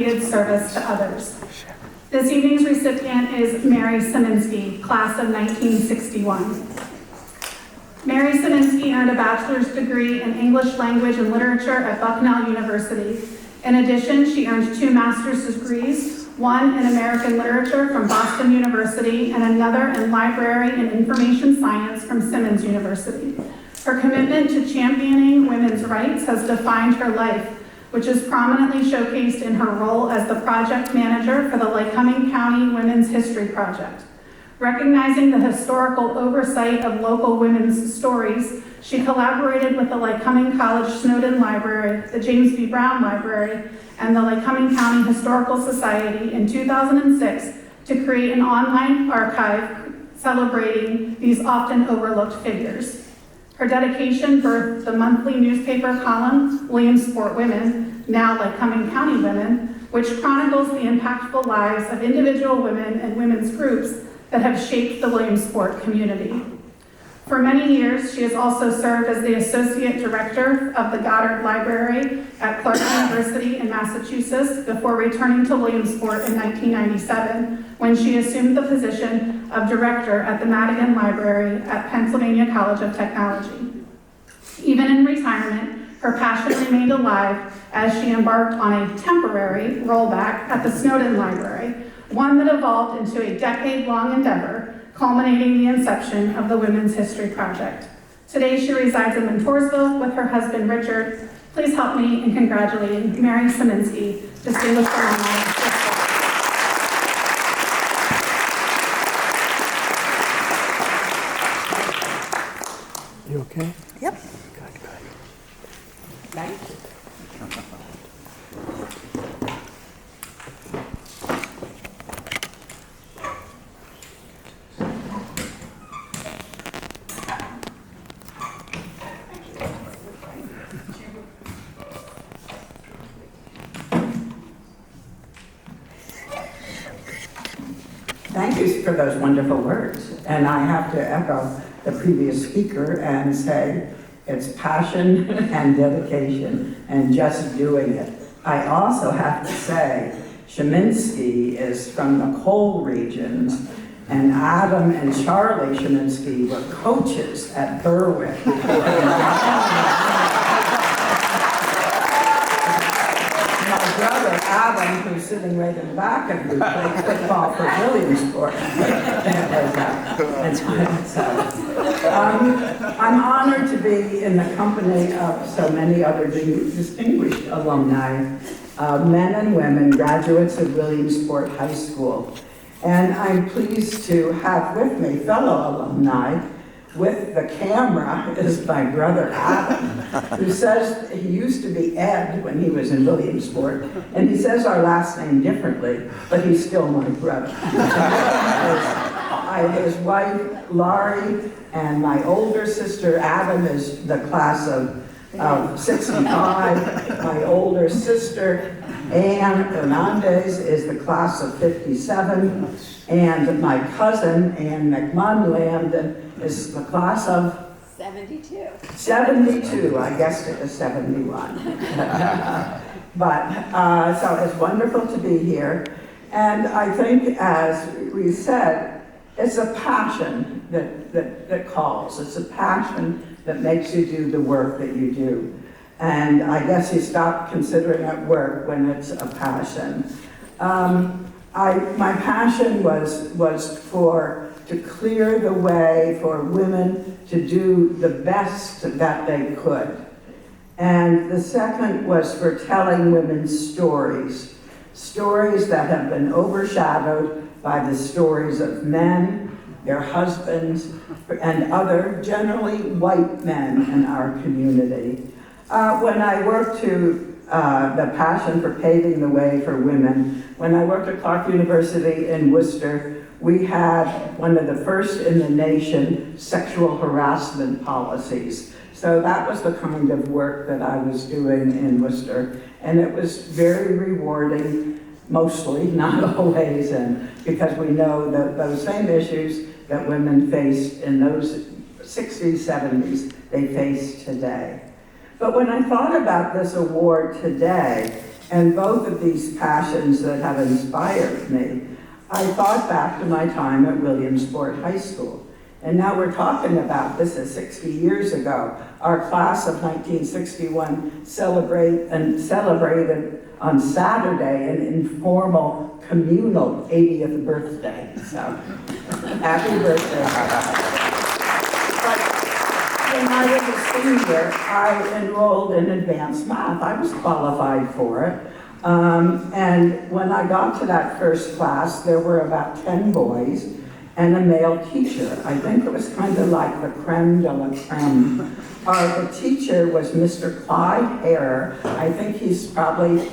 service to others. This evening's recipient is Mary Sieminski, class of 1961. Mary Sieminski earned a bachelor's degree in English language and literature at Bucknell University. In addition, she earned 2 master's degrees, one in American literature from Boston University and another in library and information science from Simmons University. Her commitment to championing women's rights has defined her life, which is prominently showcased in her role as the project manager for the Lycoming County Women's History Project. Recognizing the historical oversight of local women's stories, she collaborated with the Lycoming College Snowden Library, the James B. Brown Library, and the Lycoming County Historical Society in 2006 to create an online archive celebrating these often overlooked figures. Her dedication birthed the monthly newspaper column, Williamsport Women, now Lycoming County Women, which chronicles the impactful lives of individual women and women's groups that have shaped the Williamsport community. For many years, she has also served as the Associate Director of the Goddard Library at Clark University in Massachusetts before returning to Williamsport in 1997, when she assumed the position of Director at the Madigan Library at Pennsylvania College of Technology. Even in retirement, her passion remained alive as she embarked on a temporary rollback at the Snowden Library, one that evolved into a decade-long endeavor, culminating the inception of the Women's History Project. Today, she resides in Montoursville with her husband, Richard. Please help me in congratulating Mary Sieminski, Distinguished Alumni. You okay? Yep. Good, good. Thank you. Thank you for those wonderful words. And I have to echo the previous speaker and say it's passion and dedication and just doing it. I also have to say Sieminski is from the coal regions, and Adam and Charlie Sieminski were coaches at Berwick. My brother Adam, who's sitting right in the back of you, played football for Williamsport. I'm honored to be in the company of so many other distinguished alumni, men and women, graduates of Williamsport High School. And I'm pleased to have with me fellow alumni. With the camera is my brother Adam, who says he used to be Ed when he was in Williamsport, and he says our last name differently, but he's still my brother. His wife, Laurie, and my older sister, Adam, is the class of 65. My older sister, Anne Hernandez, is the class of 57. And my cousin, Anne McMahon-Landon, is the class of 72. 72. I guessed it was 71. So it's wonderful to be here. And I think, as we said, it's a passion that calls. It's a passion that makes you do the work that you do. And I guess you stop considering it work when it's a passion. My passion was to clear the way for women to do the best that they could. And the second was for telling women's stories, stories that have been overshadowed by the stories of men, their husbands, and other, generally white men in our community. When I worked the passion for paving the way for women, when I worked at Clark University in Worcester, we had one of the first in the nation sexual harassment policies. So that was the kind of work that I was doing in Worcester. And it was very rewarding, mostly, not always, because we know that those same issues that women faced in those 60s, 70s, they face today. But when I thought about this award today, And both of these passions that have inspired me, I thought back to my time at Williamsport High School. And now we're talking about, this is 60 years ago, our class of 1961 celebrated on Saturday an informal communal 80th birthday. So, happy birthday. But when I was a senior, I enrolled in advanced math. I was qualified for it. And when I got to that first class, there were about 10 boys and a male teacher. I think it was kind of like the creme de la creme. The teacher was Mr. Clyde Hare. I think he's probably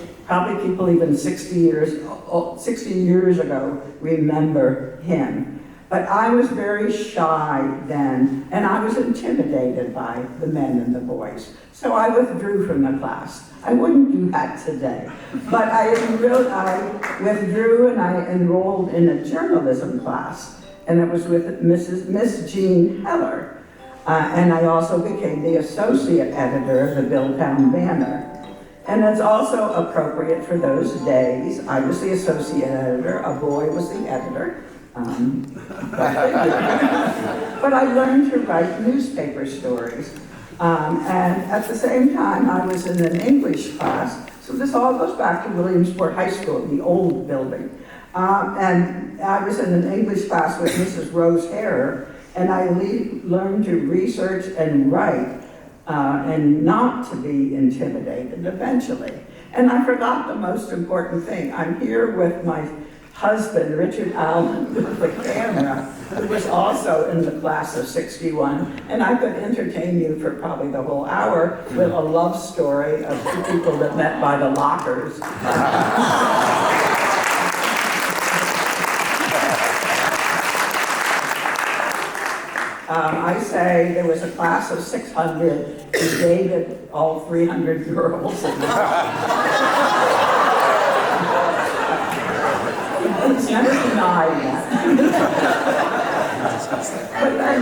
people even 60 years ago remember him. But I was very shy then, and I was intimidated by the men and the boys. So I withdrew from the class. I wouldn't do that today. But I withdrew and I enrolled in a journalism class. And it was with Miss Jean Heller. And I also became the associate editor of the Billtown Banner. And it's also appropriate for those days. I was the associate editor, a boy was the editor. But I learned to write newspaper stories. And at the same time, I was in an English class. So this all goes back to Williamsport High School, the old building. And I was in an English class with Mrs. Rose Hare, and I learned to research and write and not to be intimidated eventually. And I forgot the most important thing. I'm here with my husband, Richard Allen, with the camera, who was also in the class of 61, and I could entertain you for probably the whole hour with a love story of two people that met by the lockers. I say there was a class of 600, he dated all 300 girls. He's never denied that. But then,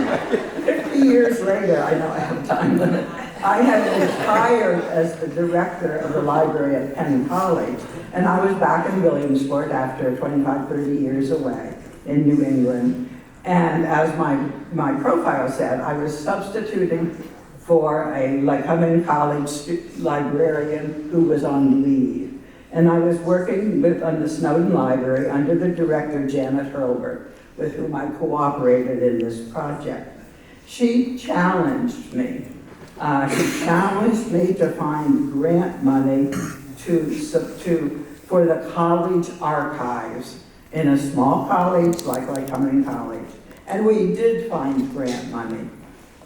50 years later, I know I have time limit, I had retired as the director of the library at Penn College, and I was back in Williamsport after 25, 30 years away in New England. And as my profile said, I was substituting for a Lycoming College librarian who was on leave. And I was working on the Snowden Library under the director, Janet Hurlbert, with whom I cooperated in this project. She challenged me. She challenged me to find grant money for the college archives in a small college like Lycoming College. And we did find grant money.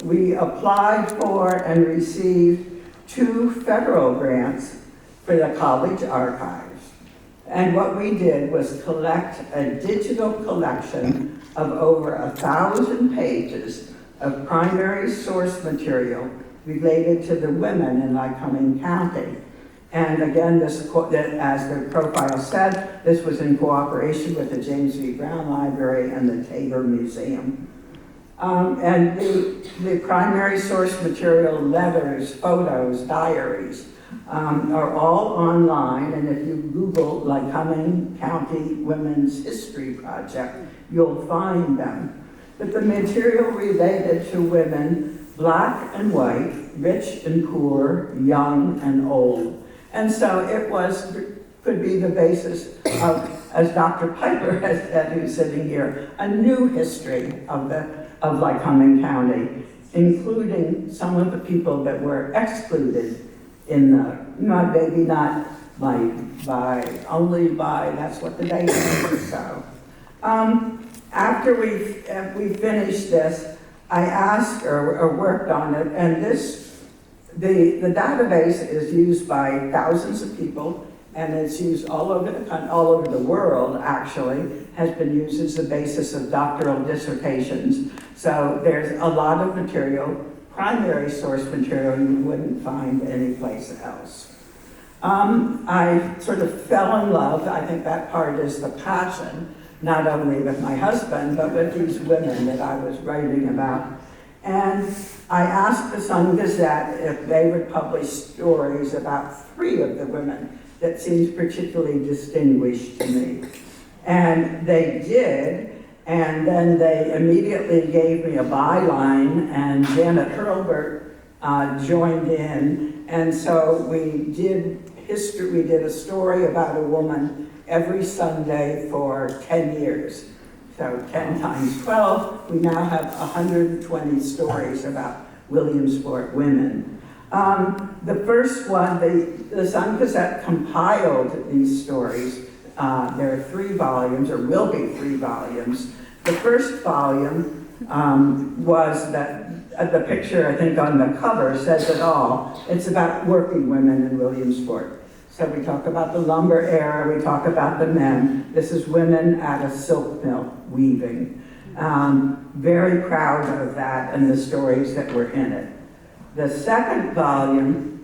We applied for and received 2 federal grants for the college archives. And what we did was collect a digital collection of over 1,000 pages of primary source material related to the women in Lycoming County. And again, as the profile said, this was in cooperation with the James V. Brown Library and the Tabor Museum. And the primary source material, letters, photos, diaries, are all online. And if you Google Lycoming County Women's History Project, you'll find them. But the material related to women, black and white, rich and poor, young and old. And so it could be the basis of, as Dr. Piper has said, who's sitting here, a new history of Lycoming County, including some of the people that were excluded in maybe not only by, that's what the date is, so. After we finished this, I asked or worked on it, and the database is used by thousands of people, and it's used all over the world, actually, has been used as the basis of doctoral dissertations. So there's a lot of material, primary source material you wouldn't find anyplace else. I sort of fell in love, I think that part is the passion, not only with my husband, but with these women that I was writing about. And I asked the Sun Gazette if they would publish stories about 3 of the women that seems particularly distinguished to me. And they did, and then they immediately gave me a byline, and Janet Hurlburt joined in, and so we did a story about a woman every Sunday for 10 years. So 10 times 12, we now have 120 stories about Williamsport women. The first one, the Sun Gazette compiled these stories. There are 3 volumes, or will be 3 volumes. The first volume was that, the picture I think on the cover says it all. It's about working women in Williamsport. So we talk about the lumber era, we talk about the men. This is women at a silk mill weaving. Very proud of that and the stories that were in it. The second volume,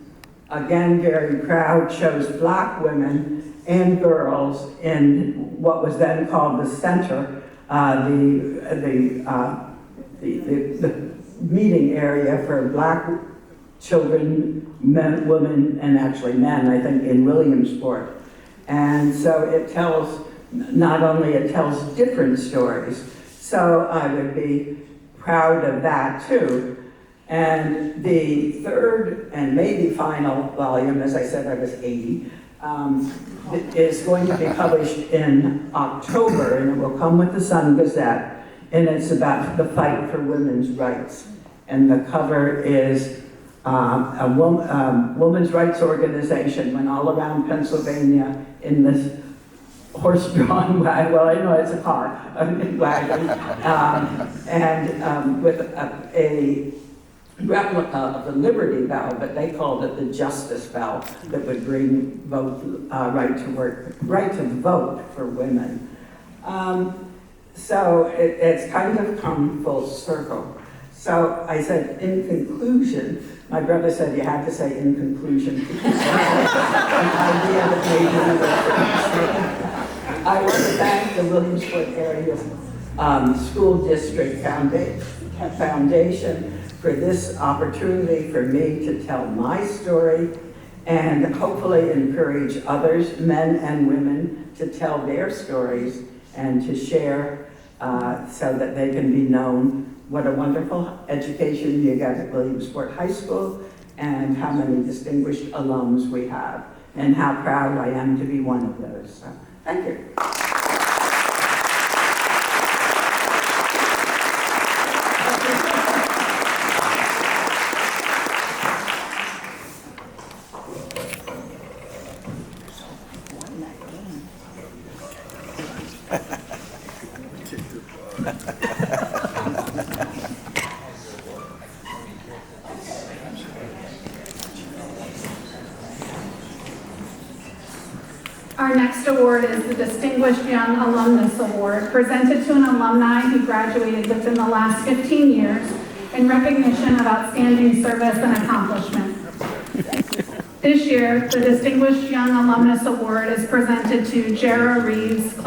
again very proud, shows Black women and girls in what was then called the center, the meeting area for Black children, men, women, and actually men, I think, in Williamsport. And so it tells, not only it tells different stories, so I would be proud of that too. And the third and maybe final volume, as I said, I was 80, is going to be published in October, and it will come with the Sun Gazette, and it's about the fight for women's rights. And the cover is a women's rights organization went all around Pennsylvania in this horse-drawn wagon. Well, I know it's a car, a big wagon, and with a replica of the Liberty Bell, but they called it the Justice Bell, that would bring vote, right to vote for women. So it's kind of come full circle. So I said, in conclusion, my brother said you had to say in conclusion. I want to thank the Williamsport Area School District Foundation for this opportunity for me to tell my story and hopefully encourage others, men and women, to tell their stories and to share so that they can be known what a wonderful education you get at Williamsport High School and how many distinguished alums we have and how proud I am to be one of those. So, thank you. Our next award is the Distinguished Young Alumnus Award, presented to an alumni who graduated within the last 15 years in recognition of outstanding service and accomplishment. This year, the Distinguished Young Alumnus Award is presented to Jara Reeves, class